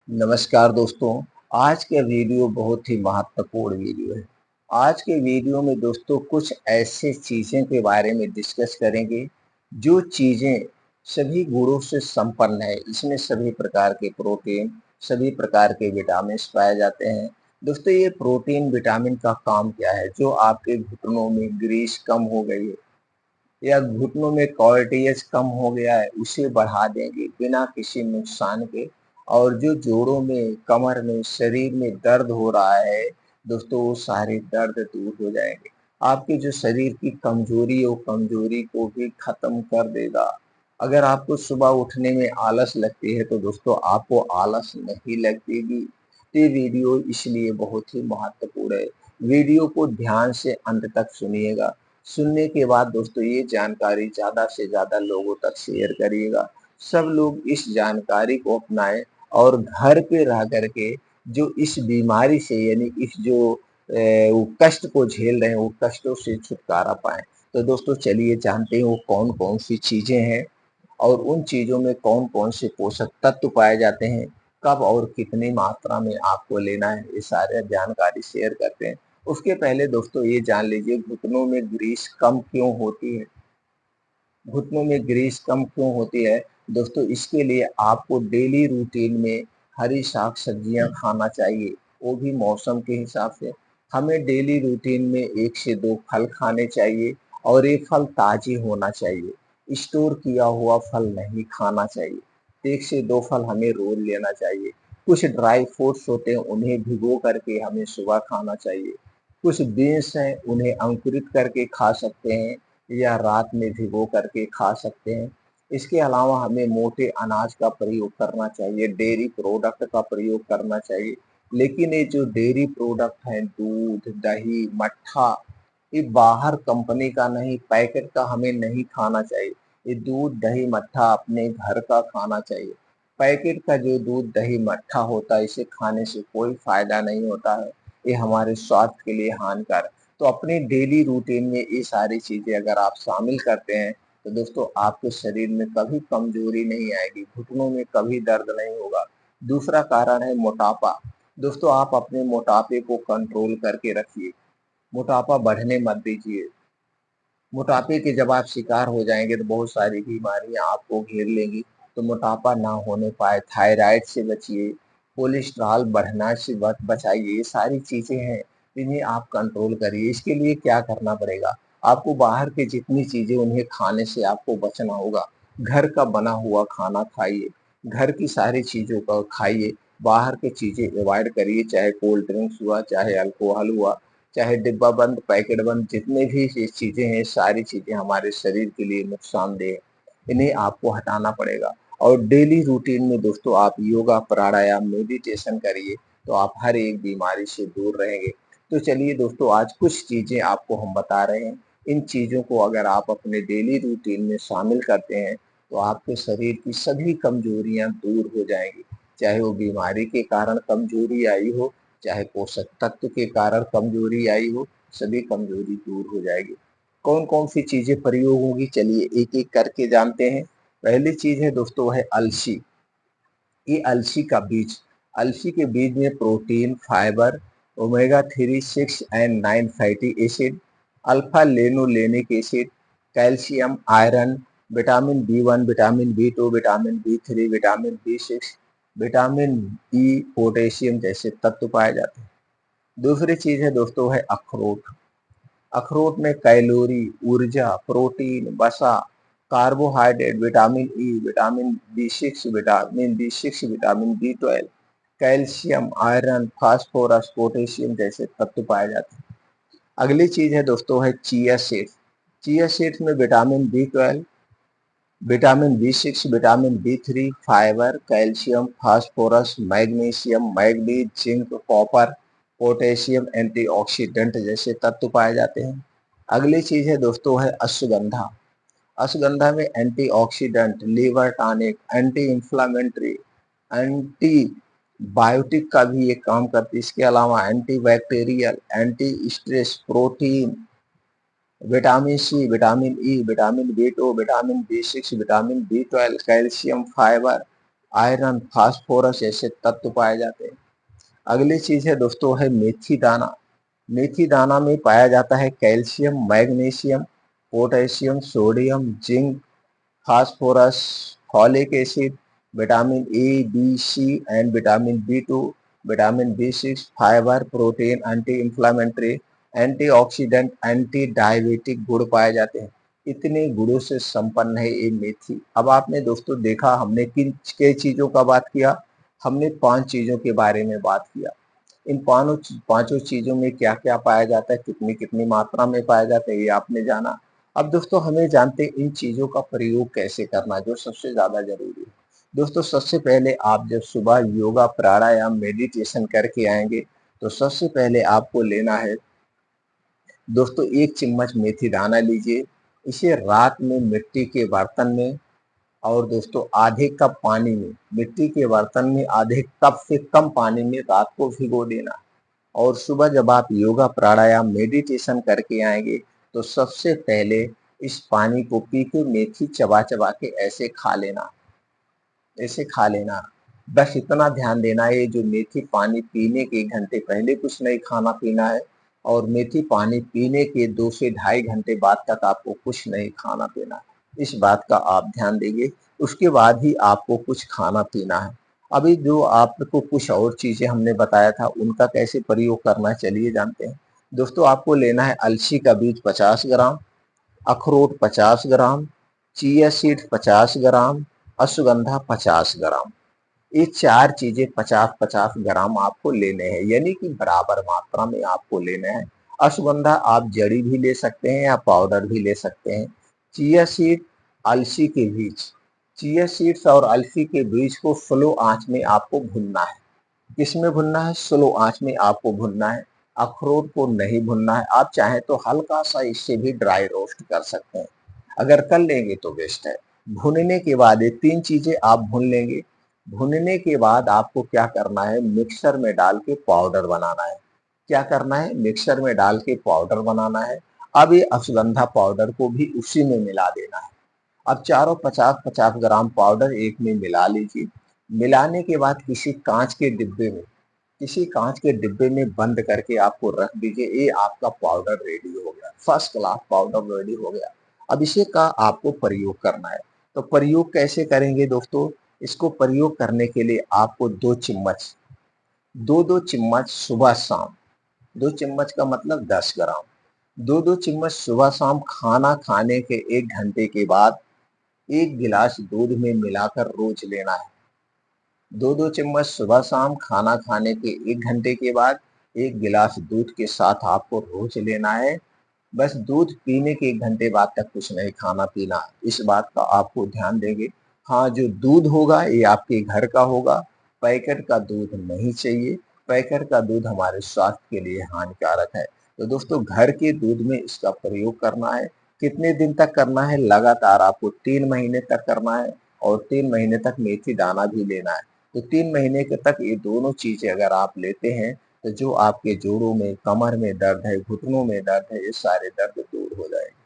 नमस्कार दोस्तों। आज का वीडियो बहुत ही महत्वपूर्ण वीडियो है। आज के वीडियो में दोस्तों कुछ ऐसे चीज़ें के बारे में डिस्कस करेंगे, जो चीज़ें सभी गुणों से संपन्न है। इसमें सभी प्रकार के प्रोटीन, सभी प्रकार के विटामिन्स पाए जाते हैं। दोस्तों ये प्रोटीन, विटामिन का काम क्या है? जो आपके घुटनों में ग्रीस कम हो गई है या घुटनों में कार्टिलेज कम हो गया है, उसे बढ़ा देंगे बिना किसी नुकसान के। और जो जोड़ों में, कमर में, शरीर में दर्द हो रहा है दोस्तों, वो सारे दर्द दूर हो जाएंगे। आपके जो शरीर की कमजोरी है, वो कमजोरी को भी खत्म कर देगा। अगर आपको सुबह उठने में आलस लगती है तो दोस्तों आपको आलस नहीं लगेगी। ये वीडियो इसलिए बहुत ही महत्वपूर्ण है। वीडियो को ध्यान से अंत तक सुनिएगा। सुनने के बाद दोस्तों ये जानकारी ज़्यादा से ज़्यादा लोगों तक शेयर करिएगा। सब लोग इस जानकारी को अपनाएं और घर पे रह करके जो इस बीमारी से यानी इस जो वो कष्ट को झेल रहे हैं, वो कष्टों से छुटकारा पाएं। तो दोस्तों चलिए जानते हैं वो कौन कौन सी चीज़ें हैं और उन चीज़ों में कौन कौन से पोषक तत्व पाए जाते हैं, कब और कितनी मात्रा में आपको लेना है, ये सारे जानकारी शेयर करते हैं। उसके पहले दोस्तों ये जान लीजिए घुटनों में ग्रीस कम क्यों होती है? घुटनों में ग्रीस कम क्यों होती है? दोस्तों इसके लिए आपको डेली रूटीन में हरी साग-सब्जियाँ खाना चाहिए, वो भी मौसम के हिसाब से। हमें डेली रूटीन में 1 से 2 फल खाने चाहिए और ये फल ताज़े होना चाहिए। स्टोर किया हुआ फल नहीं खाना चाहिए। 1 से 2 फल हमें रोज़ लेना चाहिए। कुछ ड्राई फ्रूट्स होते हैं, उन्हें भिगो करके हमें सुबह खाना चाहिए। कुछ बीन्स हैं, उन्हें अंकुरित करके खा सकते हैं या रात में भिगो करके खा सकते हैं। इसके अलावा हमें मोटे अनाज का प्रयोग करना चाहिए, डेयरी प्रोडक्ट का प्रयोग करना चाहिए। लेकिन ये जो डेयरी प्रोडक्ट हैं, दूध, दही, मट्ठा, ये बाहर कंपनी का नहीं, पैकेट का हमें नहीं खाना चाहिए। ये दूध, दही, मट्ठा अपने घर का खाना चाहिए। पैकेट का जो दूध, दही, मट्ठा होता है, इसे खाने से कोई फ़ायदा नहीं होता है। ये हमारे स्वास्थ्य के लिए हानिकारक। तो अपने डेली रूटीन में ये सारी चीज़ें अगर आप शामिल करते हैं, तो दोस्तों आपके शरीर में कभी कमज़ोरी नहीं आएगी, घुटनों में कभी दर्द नहीं होगा। दूसरा कारण है मोटापा। दोस्तों आप अपने मोटापे को कंट्रोल करके रखिए, मोटापा बढ़ने मत दीजिए। मोटापे के जब आप शिकार हो जाएँगे तो बहुत सारी बीमारियाँ आपको घेर लेंगी, तो मोटापा ना होने पाए, थायराइड से बचिए, कोलेस्ट्रॉल बढ़ना से बचाइए, ये सारी चीज़ें हैं, इन्हें आप कंट्रोल करिए। इसके लिए क्या करना पड़ेगा? आपको बाहर की जितनी चीज़ें उन्हें खाने से आपको बचना होगा। घर का बना हुआ खाना खाइए, घर की सारी चीज़ों को खाइए, बाहर की चीज़ें अवॉइड करिए, चाहे कोल्ड ड्रिंक्स हुआ, चाहे अल्कोहल हुआ, चाहे डिब्बा बंद, पैकेट बंद जितने भी ये चीज़ें हैं, सारी चीज़ें हमारे शरीर के लिए नुकसानदेह है। इन्हें आपको हटाना पड़ेगा और डेली रूटीन में दोस्तों आप योगा, प्राणायाम, मेडिटेशन करिए, तो आप हर एक बीमारी से दूर रहेंगे। तो चलिए दोस्तों आज कुछ चीज़ें आपको हम बता रहे हैं। इन चीज़ों को अगर आप अपने डेली रूटीन में शामिल करते हैं, तो आपके शरीर की सभी कमज़ोरियाँ दूर हो जाएँगी। चाहे वो बीमारी के कारण कमज़ोरी आई हो, चाहे पोषक तत्व के कारण कमजोरी आई हो, सभी कमजोरी दूर हो जाएगी। कौन-कौन सी चीज़ें प्रयोग होंगी चलिए एक-एक करके जानते हैं। पहली चीज़ है दोस्तों है अलसी। ये अलसी का बीज, अलसी के बीज में protein, fibre, omega 3, 6 and 9 fatty acid, alpha linolenic acid, calcium, iron, vitamin B 1, vitamin B 2, vitamin B 3, vitamin B 6, vitamin E, potassium जैसे तत्व पाए जाते हैं। दूसरी चीज़ है दोस्तों है अखरोट। अखरोट में कैलोरी, ऊर्जा, प्रोटीन, वसा, carbohydrate, vitamin E, vitamin B 6, vitamin B 12, calcium, iron, phosphorus, potassium जैसे तत्व पाए जाते हैं। अगली चीज़ है दोस्तों है चिया सीड्स। चिया सीड्स में vitamin B 12, vitamin B 6, vitamin B 3, fibre, calcium, phosphorus, magnesium, manganese, zinc, copper, potassium, antioxidant जैसे तत्व पाए जाते हैं। अगली चीज है दोस्तों है अश्वगंधा। अश्वगंधा में antioxidant, liver tonic, anti inflammatory, antibiotic का भी ये काम करती है। इसके अलावा antibacterial, anti stress, protein, vitamin C, vitamin E, vitamin B 2, vitamin B 6, vitamin B 12, calcium, fibre, iron, phosphorus जैसे तत्व पाए जाते हैं। अगली चीज है दोस्तों है मेथी दाना। मेथी दाना में पाया जाता है calcium, magnesium, potassium, sodium, zinc, phosphorus, folic acid, vitamin A, B, C and vitamin B 2, vitamin B 6, fibre, protein, anti inflammatory, antioxidant, antidiabetic गुण पाए जाते हैं। इतने गुणों से संपन्न है ये मेथी। अब आपने दोस्तों देखा हमने किन कई चीजों का बात किया, हमने 5 चीजों के बारे में बात किया। इन पांचों चीजों में क्या क्या पाया जाता है, कितनी कितनी मात्रा में पाया जाता है, ये आपने जाना। अब दोस्तों हमें जानते हैं इन चीजों का प्रयोग कैसे करना, जो सबसे ज्यादा जरूरी है। दोस्तों सबसे पहले आप जब सुबह योगा, प्राणायाम, मेडिटेशन करके आएंगे तो सबसे पहले आपको लेना है दोस्तों 1 चम्मच मेथी दाना लीजिए। इसे रात में मिट्टी के बर्तन में और दोस्तों आधे कप पानी में, मिट्टी के बर्तन में आधे कप से कम पानी में रात को भिगो देना। और सुबह जब आप योगा, प्राणायाम, मेडिटेशन करके आएंगे तो सबसे पहले इस पानी को पी के मेथी चबा चबा के ऐसे खा लेना, ऐसे खा लेना। बस इतना ध्यान देना है, जो मेथी पानी पीने के 1 घंटे पहले कुछ नहीं खाना पीना है और मेथी पानी पीने के 2 से ढाई घंटे बाद तक आपको कुछ नहीं खाना पीना है। इस बात का आप ध्यान देंगे, उसके बाद ही आपको कुछ खाना पीना है। अभी जो आपको कुछ और चीजें हमने बताया था उनका कैसे प्रयोग करना है, चलिए जानते हैं। दोस्तों आपको लेना है अलसी का बीज 50 ग्राम, अखरोट 50 ग्राम, चिया सीड 50 ग्राम, अश्वगंधा 50 ग्राम। ये 4 चीजें 50-50 ग्राम आपको लेने हैं, यानी कि बराबर मात्रा में आपको लेना है। अश्वगंधा आप जड़ी भी ले सकते हैं या पाउडर भी ले सकते हैं। चिया सीड, अलसी के बीज, चिया सीड्स और अलसी के बीज को स्लो आंच में आपको भूनना है। किसमें भुनना है? स्लो आंच में आपको भुनना है। अखरोट को नहीं भुनना है, आप चाहें तो हल्का सा इससे भी ड्राई रोस्ट कर सकते हैं, अगर कर लेंगे तो बेस्ट है। भुनने के बाद ये 3 चीजें आप भून लेंगे। भुनने के बाद आपको क्या करना है, मिक्सर में डाल के पाउडर बनाना है। क्या करना है? मिक्सर में डाल के पाउडर बनाना है। अब ये अश्वगंधा पाउडर को भी उसी में मिला देना है। अब चारों 50-50 ग्राम पाउडर एक में मिला लीजिए। मिलाने के बाद किसी कांच के डिब्बे में बंद करके आपको रख दीजिए। ये आपका पाउडर रेडी हो गया, फर्स्ट क्लास पाउडर रेडी हो गया। अब इसे का आपको प्रयोग करना है। तो प्रयोग कैसे करेंगे दोस्तों? इसको प्रयोग करने के लिए आपको 2 चम्मच, 2-2 चम्मच सुबह शाम, 2 चम्मच का मतलब 10 ग्राम, 2-2 चम्मच सुबह शाम खाना खाने के 1 घंटे के बाद 1 गिलास दूध में मिलाकर रोज लेना है। 2-2 चम्मच सुबह शाम खाना खाने के 1 घंटे के बाद 1 गिलास दूध के साथ आपको रोज लेना है। बस दूध पीने के 1 घंटे बाद तक कुछ नहीं खाना पीना, इस बात का आपको ध्यान देंगे। हाँ, जो दूध होगा ये आपके घर का होगा, पैकेट का दूध नहीं चाहिए। पैकेट का दूध हमारे स्वास्थ्य के लिए हानिकारक है। तो दोस्तों घर के दूध में इसका प्रयोग करना है। कितने दिन तक करना है? लगातार आपको 3 महीने तक करना है और 3 महीने तक मेथी दाना भी लेना है। तो 3 महीने के तक ये दोनों चीजें अगर आप लेते हैं तो जो आपके जोड़ों में, कमर में दर्द है, घुटनों में दर्द है, ये सारे दर्द दूर हो जाएंगे।